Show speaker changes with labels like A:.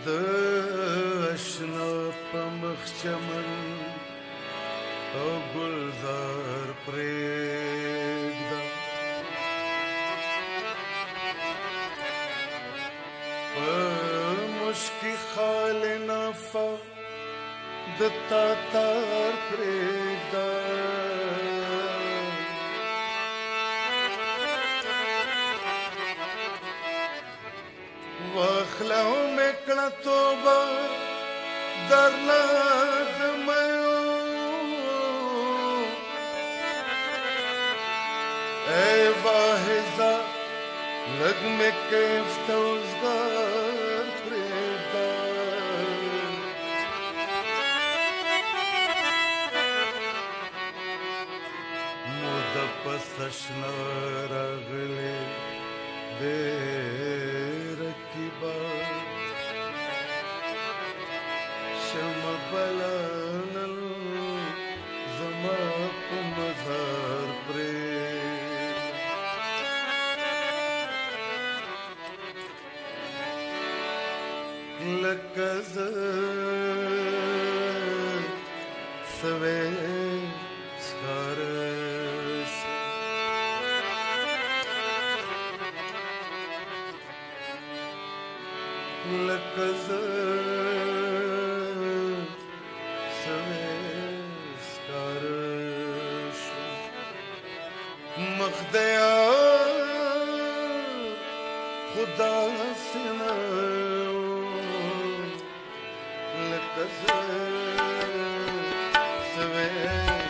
A: د اشنا په مخ چمن او ګلزار پرېږده په مشکي خال نافه د تاتار پرېږده واخله مې کړه توبه درنه د میو ای واحظه لږ مې کیف ته اوزګار پرېږده موده پسه شنه راغلې دی رقیبه شمع بله نن زما په مزار پرېږده لکه زه سوی ښکاره لکه زه سوی ښکاره شم مخ د یار خو داسې نه لکه زه سوی